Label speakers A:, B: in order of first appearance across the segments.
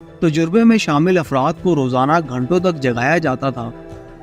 A: तजुर्बे में शामिल अफराद को रोज़ाना घंटों तक जगाया जाता था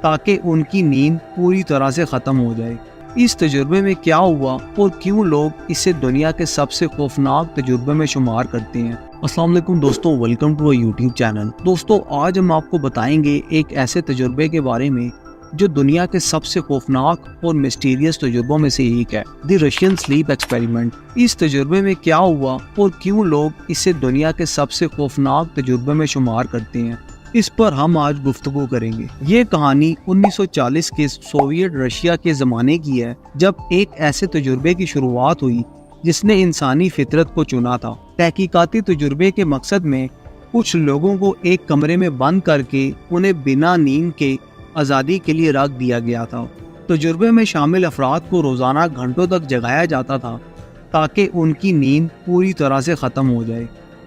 A: ताकि उनकी नींद पूरी तरह से ख़त्म हो जाए। इस तजुर्बे में क्या हुआ और क्यों लोग इसे दुनिया के सबसे खौफनाक तजुर्बे में शुमार करते हैं। अस्सलाम वालेकुम दोस्तों, वेलकम टू यूट्यूब चैनल। दोस्तों, आज हम आपको बताएंगे एक ऐसे तजुर्बे के बारे में जो दुनिया के सबसे खौफनाक और मिस्टीरियस तजुर्बों में से एक है, द रशियन स्लीप एक्सपेरिमेंट। इस तजुर्बे में क्या हुआ और क्यों लोग इसे दुनिया के सबसे खौफनाक तजुर्बे में शुमार करते हैं, इस पर हम आज गुफ्तगू करेंगे। ये कहानी 1940 के सोवियत रशिया के ज़माने की है, जब एक ऐसे तजुर्बे की शुरुआत हुई जिसने इंसानी फितरत को चुना था। तहकीकाती तजुर्बे के मकसद में कुछ लोगों को एक कमरे में बंद करके उन्हें बिना नींद के आज़ादी के लिए रख दिया गया था। तजुर्बे में शामिल अफराद को रोज़ाना घंटों तक जगाया जाता था ताकि उनकी नींद पूरी तरह से ख़त्म हो जाए।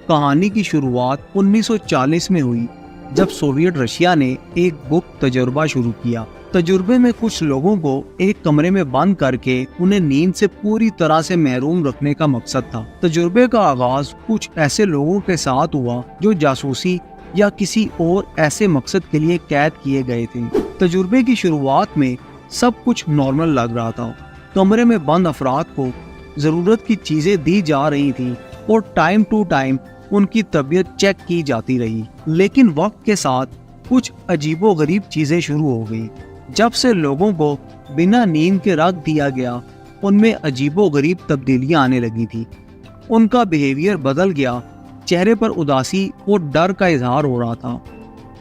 A: कहानी की शुरुआत 1940 में हुई जब सोवियत रशिया ने एक गुप्त तजुर्बा शुरू किया। तजुर्बे में कुछ लोगों को एक कमरे में बंद करके उन्हें नींद से पूरी तरह से महरूम रखने का मकसद था। तजुर्बे का आगाज कुछ ऐसे लोगों के साथ हुआ जो जासूसी या किसी और ऐसे मकसद के लिए कैद किए गए थे। तजुर्बे की शुरुआत में सब कुछ नॉर्मल लग रहा था। कमरे में बंद अफराद को ज़रूरत की चीज़ें दी जा रही थी और टाइम टू टाइम उनकी तबीयत चेक की जाती रही। लेकिन वक्त के साथ कुछ अजीबोगरीब चीज़ें शुरू हो गई। जब से लोगों को बिना नींद के रख दिया गया, उनमें अजीबोगरीब तब्दीलियां आने लगी थी। उनका बिहेवियर बदल गया, चेहरे पर उदासी और डर का इजहार हो रहा था।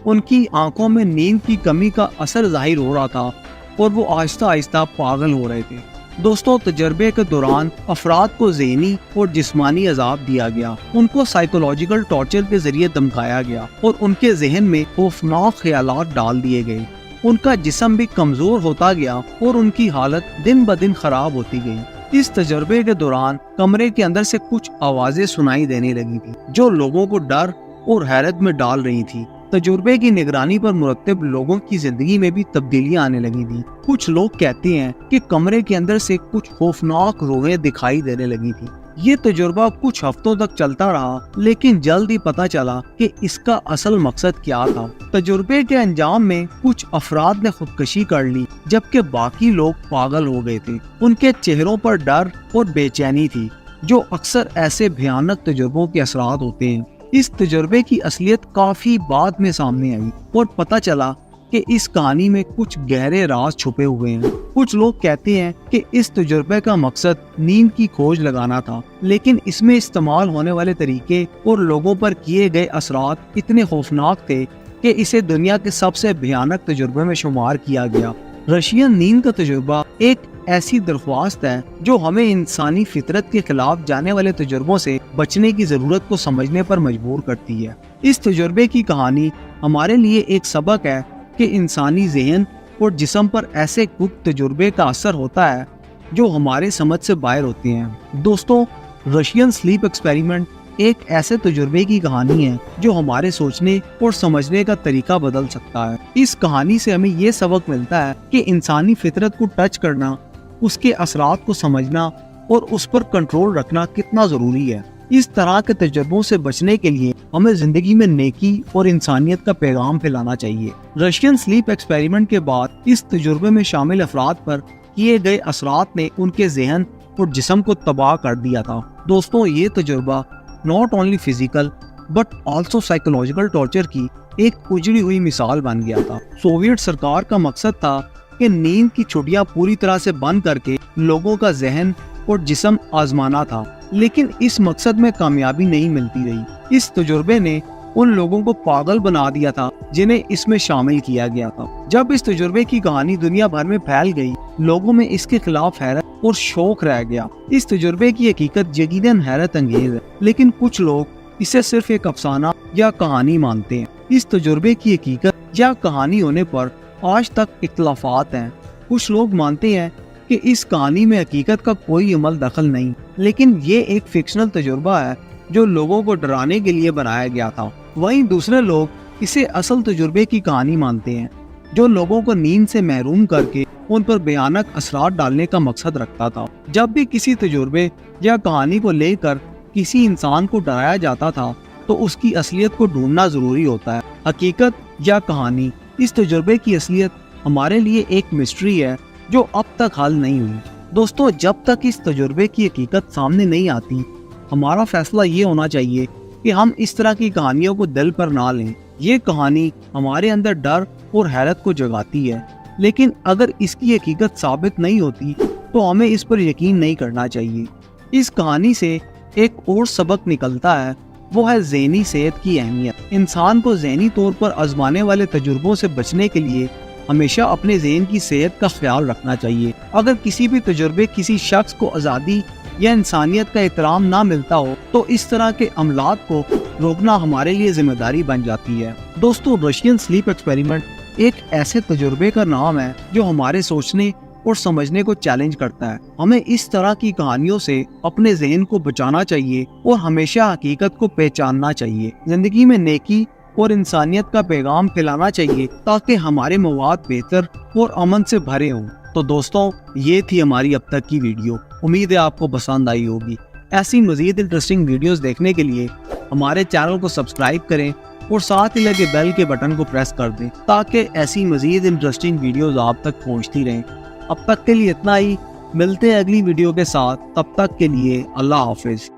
A: उनकी आंखों में नींद की कमी का असर जाहिर हो रहा था और वो आहिस्ता आहिस्ता पागल हो रहे थे। दोस्तों, तजर्बे के दौरान अफराद को ज़हनी और जिस्मानी अजाब दिया गया। उनको साइकोलॉजिकल टॉर्चर के जरिए धमकाया गया और उनके जहन में खौफनाक ख्यालात डाल दिए गए। उनका जिस्म भी कमजोर होता गया और उनकी हालत दिन ब दिन खराब होती गई। इस तजर्बे के दौरान कमरे के अंदर से कुछ आवाजें सुनाई देने लगी थी जो लोगों को डर और हैरत में डाल रही थी। तजुर्बे की निगरानी पर मुरतब लोगों की जिंदगी में भी तब्दीलियां आने लगी थी। कुछ लोग कहते हैं कि कमरे के अंदर से कुछ खौफनाक रूहें दिखाई देने लगी थी। ये तजुर्बा कुछ हफ्तों तक चलता रहा, लेकिन जल्द ही पता चला कि इसका असल मकसद क्या था। तजुर्बे के अंजाम में कुछ अफराद ने खुदकशी कर ली, जबकि बाकी लोग पागल हो गए थे। उनके चेहरों पर डर और बेचैनी थी, जो अक्सर ऐसे भयानक तजुर्बों के असरात होते हैं। इस तजुर्बे की असलियत काफी बाद में सामने आई और पता चला कि इस कहानी में कुछ गहरे राज छुपे हुए हैं। कुछ लोग कहते हैं कि इस तजुर्बे का मकसद नींद की खोज लगाना था, लेकिन इसमें इस्तेमाल होने वाले तरीके और लोगों पर किए गए असरात इतने खौफनाक थे कि इसे दुनिया के सबसे भयानक तजुर्बे में शुमार किया गया। रशियन नींद का तजुर्बा एक ऐसी दरख्वास्त है जो हमें इंसानी फितरत के खिलाफ जाने वाले तजुर्बों से बचने की जरूरत को समझने पर मजबूर करती है। इस तजुर्बे की कहानी हमारे लिए एक सबक है कि इंसानी ज़हन और जिस्म पर ऐसे गुप्त तजुर्बे का असर होता है जो हमारे समझ से बाहर होते हैं। दोस्तों, रशियन स्लीप एक्सपेरिमेंट एक ऐसे तजुर्बे की कहानी है जो हमारे सोचने और समझने का तरीका बदल सकता है। इस कहानी से हमें ये सबक मिलता है कि इंसानी फितरत को टच करना, उसके असरात को समझना और उस पर कंट्रोल रखना कितना ज़रूरी है। इस तरह के तजुर्बों से बचने के लिए हमें जिंदगी में नेकी और इंसानियत का पैगाम फैलाना चाहिए। रशियन स्लीप एक्सपेरिमेंट के बाद इस तजुर्बे में शामिल अफराद पर किए गए असरात ने उनके जहन और जिस्म को तबाह कर दिया था। दोस्तों, ये तजुर्बा not only physical but also psychological torture की एक उजड़ी हुई मिसाल बन गया था। सोवियत सरकार का मकसद था कि नींद की छुट्टियां पूरी तरह से बंद करके लोगों का जहन और जिस्म आजमाना था, लेकिन इस मकसद में कामयाबी नहीं मिलती रही। इस तजुर्बे ने उन लोगों को पागल बना दिया था जिन्हें इसमें शामिल किया गया था। जब इस तजुर्बे की कहानी दुनिया भर में फैल गई, लोगों में इसके खिलाफ हैरत और शौक रह गया। इस तजुर्बे की हकीकत यकीनन हैरत अंगेज है, लेकिन कुछ लोग इसे सिर्फ एक अफसाना या कहानी मानते हैं। इस तजुर्बे की हकीकत या कहानी होने पर आज तक इख्तलाफात हैं। कुछ लोग मानते हैं कि इस कहानी में हकीकत का कोई अमल दखल नहीं, लेकिन ये एक फिक्शनल तजुर्बा है जो लोगों को डराने के लिए बनाया गया था। वहीं दूसरे लोग इसे असल तजुर्बे की कहानी मानते हैं जो लोगों को नींद से महरूम करके उन पर भयानक असरात डालने का मकसद रखता था। जब भी किसी तजुर्बे या कहानी को लेकर किसी इंसान को डराया जाता था تو اس کی اصلیت کو ڈھونڈنا ضروری ہوتا ہے۔ حقیقت یا کہانی، اس تجربے کی اصلیت ہمارے لیے ایک مسٹری ہے جو اب تک حل نہیں ہوئی۔ دوستو، جب تک اس تجربے کی حقیقت سامنے نہیں آتی، ہمارا فیصلہ یہ ہونا چاہیے کہ ہم اس طرح کی کہانیوں کو دل پر نہ لیں۔ یہ کہانی ہمارے اندر ڈر اور حیرت کو جگاتی ہے، لیکن اگر اس کی حقیقت ثابت نہیں ہوتی تو ہمیں اس پر یقین نہیں کرنا چاہیے۔ اس کہانی سے ایک اور سبق نکلتا ہے، وہ ہے ذہنی صحت کی اہمیت۔ انسان کو ذہنی طور پر آزمانے والے تجربوں سے بچنے کے لیے ہمیشہ اپنے ذہن کی صحت کا خیال رکھنا چاہیے۔ اگر کسی بھی تجربے کسی شخص کو آزادی یا انسانیت کا احترام نہ ملتا ہو تو اس طرح کے عملات کو روکنا ہمارے لیے ذمہ داری بن جاتی ہے۔ دوستو، رشین سلیپ ایکسپیریمنٹ ایک ایسے تجربے کا نام ہے جو ہمارے سوچنے اور سمجھنے کو چیلنج کرتا ہے۔ ہمیں اس طرح کی کہانیوں سے اپنے ذہن کو بچانا چاہیے اور ہمیشہ حقیقت کو پہچاننا چاہیے۔ زندگی میں نیکی اور انسانیت کا پیغام پھیلانا چاہیے تاکہ ہمارے مواد بہتر اور امن سے بھرے ہوں۔ تو دوستوں، یہ تھی ہماری اب تک کی ویڈیو۔ امید ہے آپ کو پسند آئی ہوگی۔ ایسی مزید انٹرسٹنگ ویڈیوز دیکھنے کے لیے ہمارے چینل کو سبسکرائب کریں اور ساتھ ہی لگے بیل کے بٹن کو پریس کر دیں تاکہ ایسی مزید انٹرسٹنگ ویڈیوز آپ تک پہنچتی رہیں۔ اب تک کے لیے اتنا ہی، ملتے ہیں اگلی ویڈیو کے ساتھ، تب تک کے لیے اللہ حافظ۔